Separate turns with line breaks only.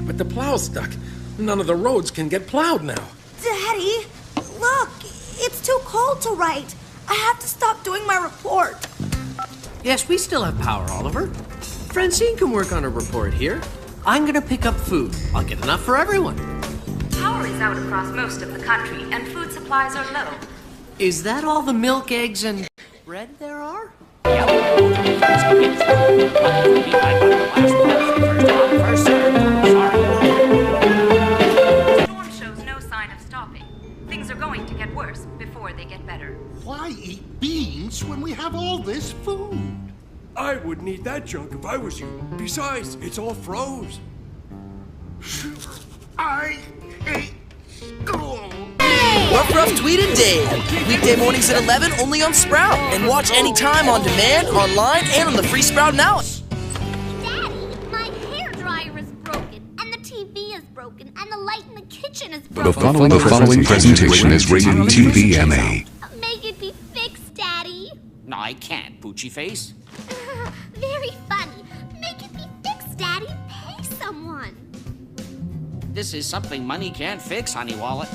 but the plow's stuck. None of the roads can get plowed now.
Daddy, look, it's too cold to write. I have to stop doing my report.
Yes, we still have power, Oliver. Francine can work on a report here. I'm gonna pick up food. I'll get enough for everyone.
Power is out across most of the country, and food supplies are low.
Is that all the milk, eggs, and bread there are?
The storm shows no sign of stopping. Things are going to get worse before they get better.
Why eat beans when we have all this food?
I wouldn't eat that junk if I was you. Besides, it's all froze.
I hate school.
Rough Rough Tweet and Dave. Weekday mornings at 11 only on Sprout. And watch anytime on demand, online, and on the free Sprout Now.
Daddy, my hairdryer is broken, and the TV is broken, and the light in the kitchen is broken.
The following presentation is rated TVMA.
Make it be fixed, Daddy.
No, I can't, Poochie Face.
Very funny. Make it be fixed, Daddy. Pay someone.
This is something money can't fix, Honey Wallet.